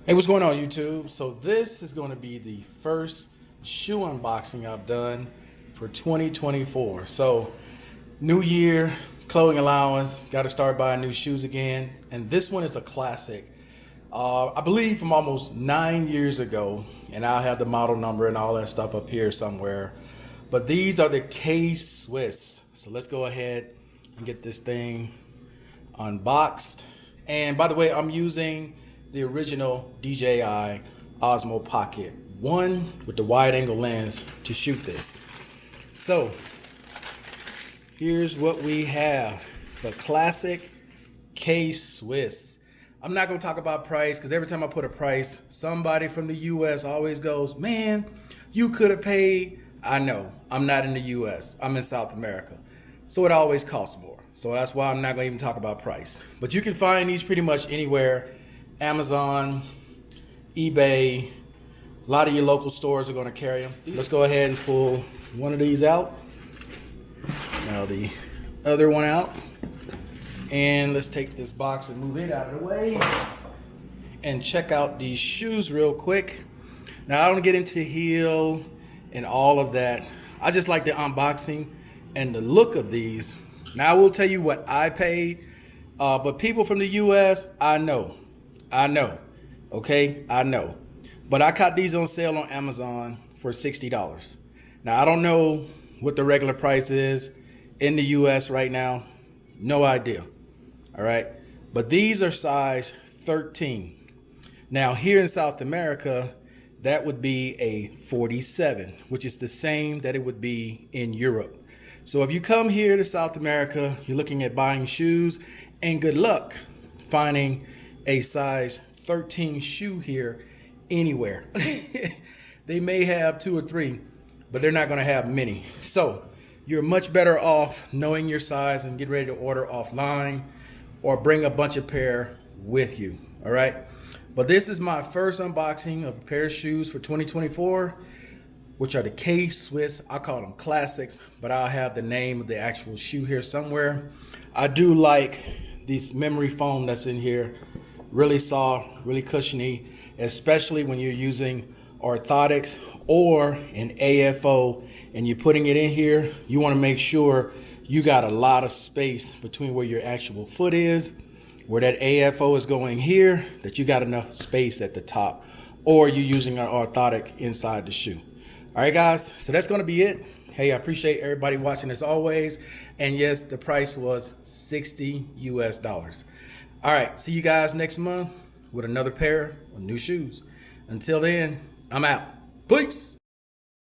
Hey, what's going on, YouTube? So this is going to be the first shoe unboxing I've done for 2024. So new year, clothing allowance, got to start buying new shoes again. And this one is a classic. I believe from almost 9 years ago, and I'll have the model number and all that stuff up here somewhere. But these are the K-Swiss. So let's go ahead and get this thing unboxed. And by the way, I'm using the original DJI Osmo Pocket 1 with the wide angle lens to shoot this. So here's what we have, the classic K-Swiss. I'm not gonna talk about price because every time I put a price, somebody from the US always goes, man, you could have paid. I know, I'm not in the US, I'm in South America. So it always costs more. So that's why I'm not gonna even talk about price. But you can find these pretty much anywhere. Amazon, eBay, a lot of your local stores are going to carry them. So let's go ahead and pull one of these out. Now the other one out. And let's take this box and move it out of the way. And check out these shoes real quick. Now I don't get into the heel and all of that. I just like the unboxing and the look of these. Now I will tell you what I paid. But people from the US, I know, okay, I know. But I caught these on sale on Amazon for $60. Now, I don't know what the regular price is in the US right now. No idea, all right? But these are size 13. Now, here in South America, that would be a 47, which is the same that it would be in Europe. So if you come here to South America, you're looking at buying shoes, and good luck finding a size 13 shoe here anywhere. They may have 2 or 3, but they're not going to have many. So you're much better off knowing your size and get ready to order offline or bring a bunch of pair with you. All right. But this is my first unboxing of a pair of shoes for 2024, which are the K-Swiss. I call them classics, but I'll have the name of the actual shoe here somewhere. I do like this memory foam that's in here. Really soft, really cushiony, especially when you're using orthotics or an AFO and you're putting it in here. You want to make sure you got a lot of space between where your actual foot is, where that AFO is going here, that you got enough space at the top, or you're using an orthotic inside the shoe. All right, guys, so that's going to be it. Hey, I appreciate everybody watching as always. And yes, the price was $60 US. All right, see you guys next month with another pair of new shoes. Until then, I'm out. Peace.